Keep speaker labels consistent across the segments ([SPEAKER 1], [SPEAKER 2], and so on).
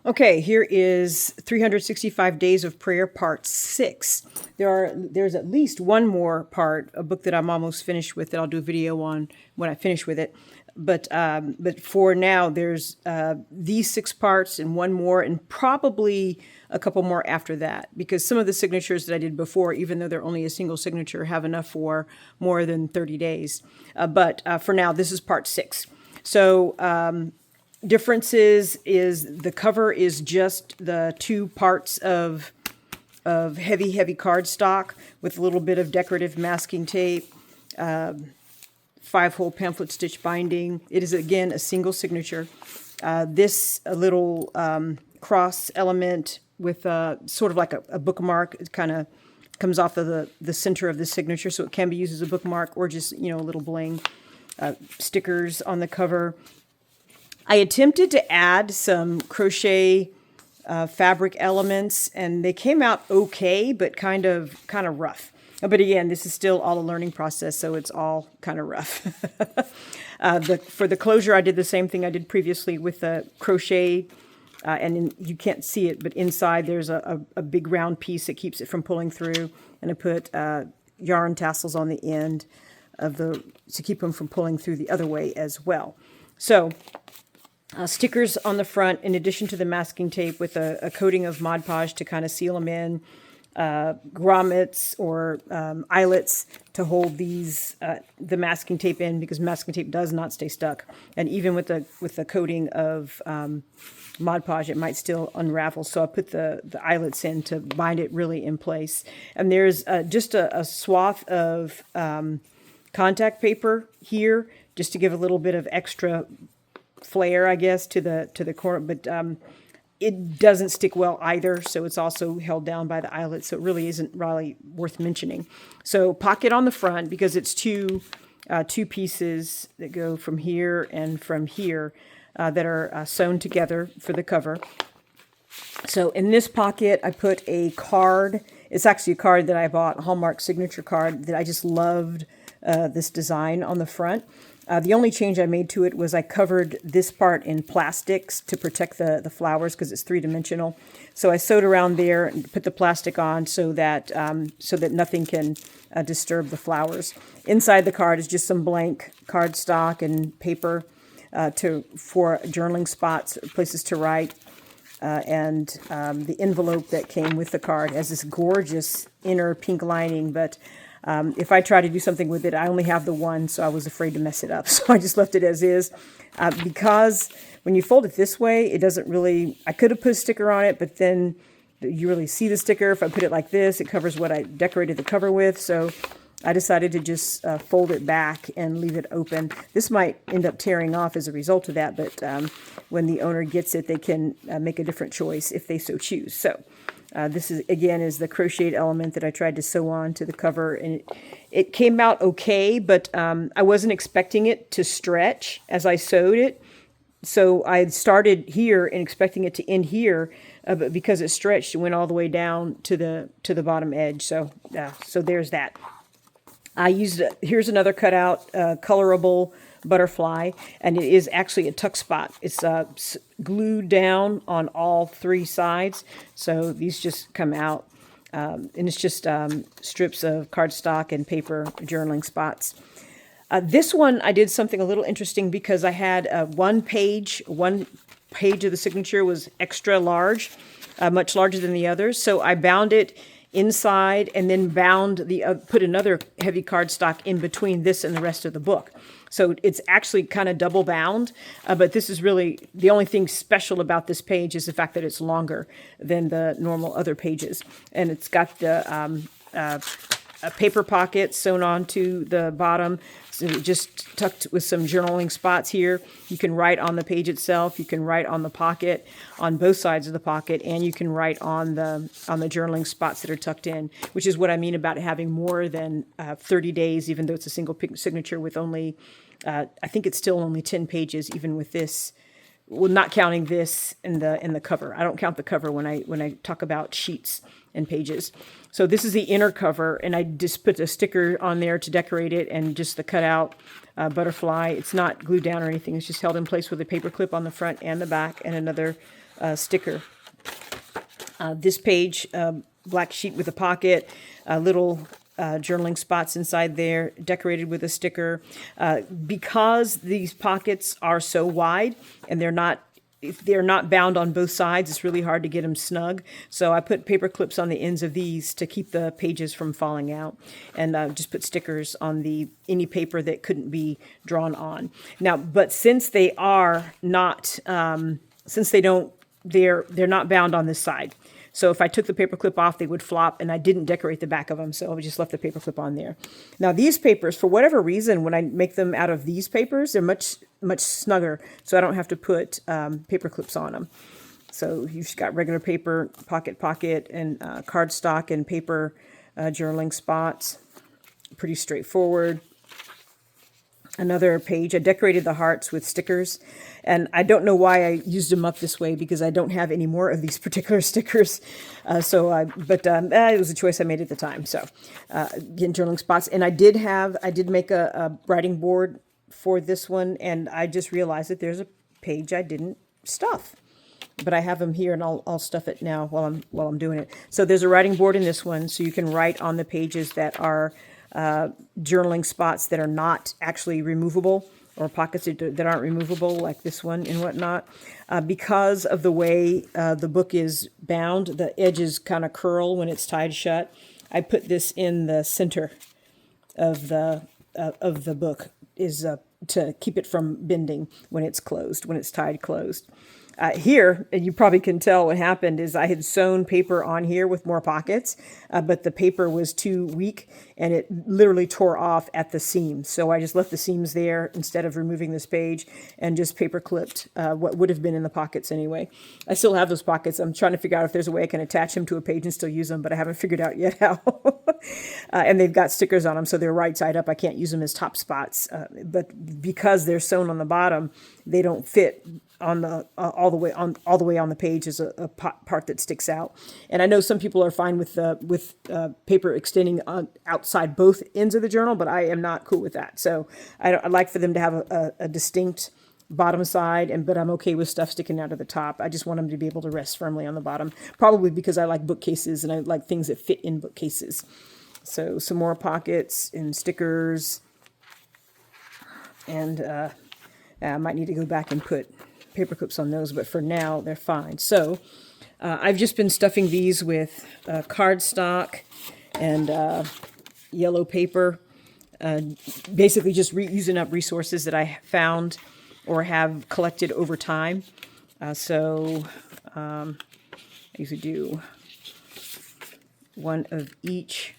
[SPEAKER 1] Okay, here is 365 Days of Prayer, Part 6. There's at least one more part, a book that I'm almost finished with that I'll do a video on when I finish with it. But for now, there's these 6 parts and one more, and probably a couple more after that, because some of the signatures that I did before, even though they're only a single signature, have enough for more than 30 days. But for now, this is part 6. So differences is the cover is just the 2 parts of heavy cardstock with a little bit of decorative masking tape, 5-hole pamphlet stitch binding. It is again a single signature. This a little cross element with sort of like a bookmark. It kind of comes off of the center of the signature, so it can be used as a bookmark or just a little bling. Stickers on the cover. I attempted to add some crochet fabric elements, and they came out okay, but kind of rough. But again, this is still all a learning process, so it's all kind of rough. For the closure, I did the same thing I did previously with the crochet, you can't see it, but inside there's a big round piece that keeps it from pulling through, and I put yarn tassels on the end to keep them from pulling through the other way as well. So stickers on the front, in addition to the masking tape, with a coating of Mod Podge to kind of seal them in, grommets or eyelets to hold the masking tape in, because masking tape does not stay stuck. And even with the coating of Mod Podge, it might still unravel. So I put the eyelets in to bind it really in place. And there's just a swath of contact paper here, just to give a little bit of extra flair, I guess, to the corner, but it doesn't stick well either, so it's also held down by the eyelet, so it really isn't really worth mentioning. So pocket on the front, because it's two pieces that go from here and from here that are sewn together for the cover. So in this pocket, I put a card. It's actually a card that I bought, a Hallmark signature card, that I just loved this design on the front. The only change I made to it was I covered this part in plastics to protect the flowers, because it's 3-dimensional. So I sewed around there and put the plastic on so that nothing can disturb the flowers. Inside the card is just some blank cardstock and paper for journaling spots, places to write. And the envelope that came with the card has this gorgeous inner pink lining, but if I try to do something with it, I only have the one, so I was afraid to mess it up. So I just left it as is. Because when you fold it this way, it doesn't really... I could have put a sticker on it, but then you really see the sticker. If I put it like this, it covers what I decorated the cover with. So I decided to just fold it back and leave it open. This might end up tearing off as a result of that, but when the owner gets it, they can make a different choice if they so choose. So... this is the crocheted element that I tried to sew on to the cover, and it came out okay, but I wasn't expecting it to stretch as I sewed it. So I started here and expecting it to end here, but because it stretched, it went all the way down to the bottom edge. So there's that. Here's another cutout, colorable butterfly, and it is actually a tuck spot. It's glued down on all 3 sides, so these just come out, and it's just strips of cardstock and paper journaling spots. This one I did something a little interesting, because I had one page of the signature was extra large, much larger than the others, so I bound it inside and then put another heavy cardstock in between this and the rest of the book. So it's actually kind of double bound, but this is really the only thing special about this page is the fact that it's longer than the normal other pages. And it's got the a paper pocket sewn onto the bottom, so just tucked with some journaling spots here. You can write on the page itself, you can write on the pocket, on both sides of the pocket, and you can write on the journaling spots that are tucked in, which is what I mean about having more than 30 days, even though it's a single signature with only, I think it's still only 10 pages, even with this. Well, not counting this in the cover. I don't count the cover when I talk about sheets and pages. So this is the inner cover, and I just put a sticker on there to decorate it, and just the cutout butterfly. It's not glued down or anything. It's just held in place with a paper clip on the front and the back, and another sticker. This page, black sheet with a pocket, little journaling spots inside there, decorated with a sticker. Because these pockets are so wide and if they're not bound on both sides, it's really hard to get them snug. So I put paper clips on the ends of these to keep the pages from falling out, and just put stickers on any paper that couldn't be drawn on. Now, but since they are not, they're not bound on this side. So if I took the paper clip off, they would flop, and I didn't decorate the back of them, so I just left the paper clip on there. Now these papers, for whatever reason, when I make them out of these papers, they're much snugger, so I don't have to put paper clips on them. So you've got regular paper, pocket, and cardstock and paper journaling spots. Pretty straightforward. Another page, I decorated the hearts with stickers, and I don't know why I used them up this way because I don't have any more of these particular stickers. It was a choice I made at the time. So again, journaling spots, and I did make a writing board for this one, and I just realized that there's a page I didn't stuff, but I have them here, and I'll stuff it now while I'm doing it. So there's a writing board in this one, so you can write on the pages that are journaling spots that are not actually removable, or pockets that aren't removable, like this one and whatnot. Because of the way the book is bound, the edges kind of curl when it's tied shut. I put this in the center of the book to keep it from bending when it's closed, when it's tied closed. Here, and you probably can tell what happened is I had sewn paper on here with more pockets, but the paper was too weak and it literally tore off at the seams. So I just left the seams there instead of removing this page and just paper clipped what would have been in the pockets anyway. I still have those pockets. I'm trying to figure out if there's a way I can attach them to a page and still use them, but I haven't figured out yet how. And they've got stickers on them, so they're right side up. I can't use them as top spots, but because they're sewn on the bottom, they don't fit on the all the way on the page is a part that sticks out. And I know some people are fine with paper extending outside both ends of the journal, but I am not cool with that. So I like for them to have a distinct bottom side, but I'm okay with stuff sticking out of the top. I just want them to be able to rest firmly on the bottom, probably because I like bookcases and I like things that fit in bookcases. So some more pockets and stickers, and I might need to go back and put paper clips on those, but for now they're fine. So I've just been stuffing these with cardstock and yellow paper, basically just using up resources that I found or have collected over time. I usually do one of each,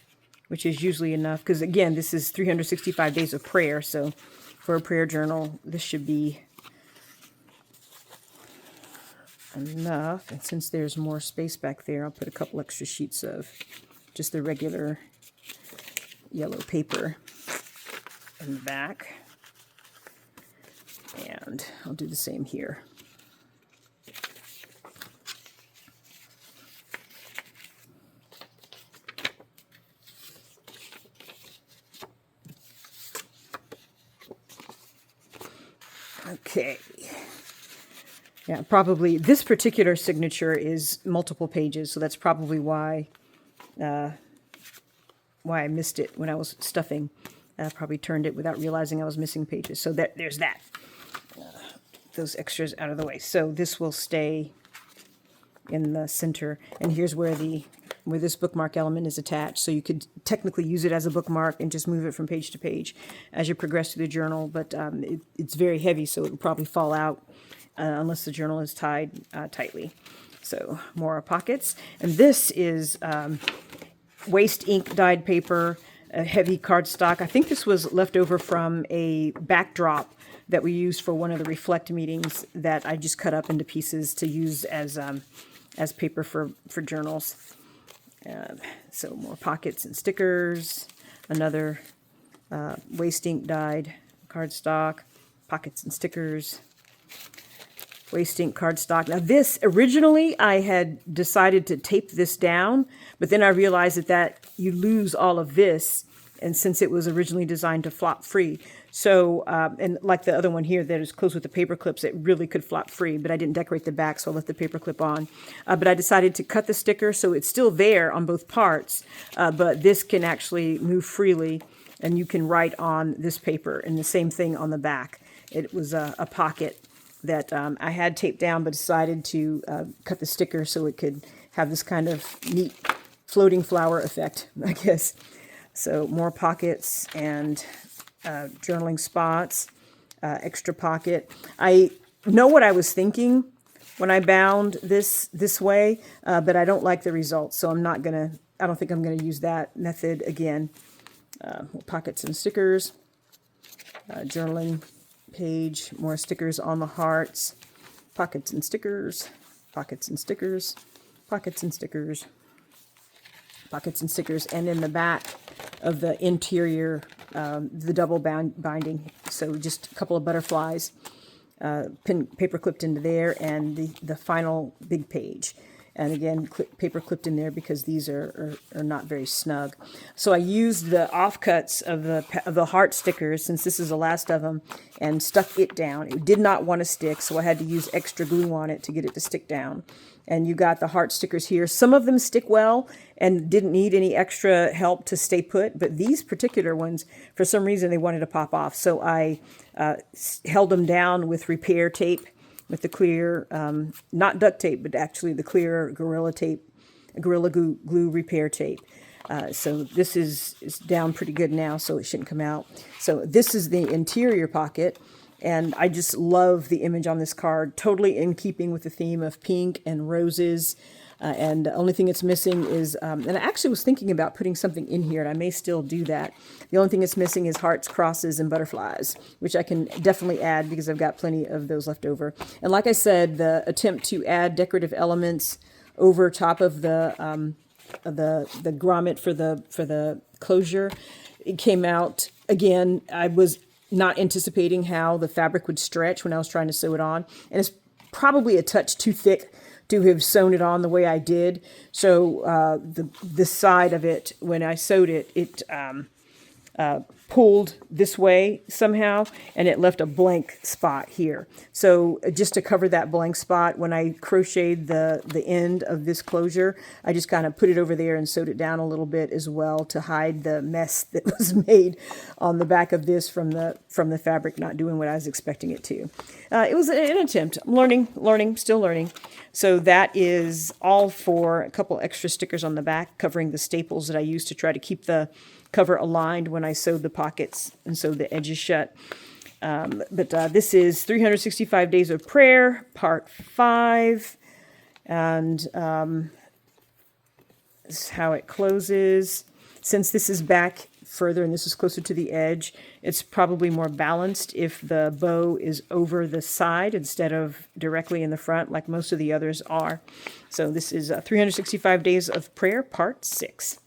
[SPEAKER 1] which is usually enough, because again, this is 365 days of prayer, so for a prayer journal this should be enough. And since there's more space back there, I'll put a couple extra sheets of just the regular yellow paper in the back, and I'll do the same here. Okay. Yeah, probably this particular signature is multiple pages, so that's probably why I missed it when I was stuffing. I probably turned it without realizing I was missing pages. So there's that. Those extras out of the way. So this will stay in the center, and here's where this bookmark element is attached. So you could technically use it as a bookmark and just move it from page to page as you progress through the journal, but it's very heavy, so it will probably fall out unless the journal is tied tightly. So more pockets. And this is waste ink dyed paper, heavy cardstock. I think this was left over from a backdrop that we used for one of the Reflect meetings that I just cut up into pieces to use as paper for journals. So more pockets and stickers, another waste ink dyed cardstock, pockets and stickers, waste ink cardstock. Now this, originally I had decided to tape this down, but then I realized that you lose all of this, and since it was originally designed to flop free. So, and like the other one here that is closed with the paper clips, it really could flop free, but I didn't decorate the back, so I left the paper clip on. But I decided to cut the sticker so it's still there on both parts, but this can actually move freely, and you can write on this paper, and the same thing on the back. It was a pocket that I had taped down, but decided to cut the sticker so it could have this kind of neat floating flower effect, I guess. So more pockets and journaling spots, extra pocket. I know what I was thinking when I bound this way, but I don't like the results, so I don't think I'm gonna use that method again. Pockets and stickers, journaling page, more stickers on the hearts, pockets and stickers, pockets and stickers, pockets and stickers, pockets and stickers, and in the back of the interior, the double binding. So just a couple of butterflies, paper clipped into there, and the final big page. And again, paper clipped in there because these are not very snug. So I used the offcuts of the heart stickers, since this is the last of them, and stuck it down. It did not want to stick, so I had to use extra glue on it to get it to stick down. And you got the heart stickers here. Some of them stick well and didn't need any extra help to stay put, but these particular ones, for some reason, they wanted to pop off. So I held them down with repair tape, with the clear, not duct tape, but actually the clear Gorilla Glue repair tape. So this is down pretty good now, so it shouldn't come out. So this is the interior pocket. And I just love the image on this card, totally in keeping with the theme of pink and roses. And the only thing it's missing is, and I actually was thinking about putting something in here, and I may still do that. The only thing it's missing is hearts, crosses, and butterflies, which I can definitely add because I've got plenty of those left over. And like I said, the attempt to add decorative elements over top of the grommet for the closure, it came out, again, I was not anticipating how the fabric would stretch when I was trying to sew it on. And it's probably a touch too thick to have sewn it on the way I did. So the side of it, when I sewed it, it pulled this way somehow, and it left a blank spot here. So just to cover that blank spot, when I crocheted the end of this closure, I just kind of put it over there and sewed it down a little bit as well to hide the mess that was made on the back of this from the fabric not doing what I was expecting it to. It was an attempt. I'm learning, still learning. So that is all for a couple extra stickers on the back covering the staples that I used to try to keep the cover aligned when I sewed the pockets and sewed the edges shut. But this is 365 Days of Prayer, Part 5. And this is how it closes. Since this is back further and this is closer to the edge, it's probably more balanced if the bow is over the side instead of directly in the front like most of the others are. So this is 365 Days of Prayer, Part 6.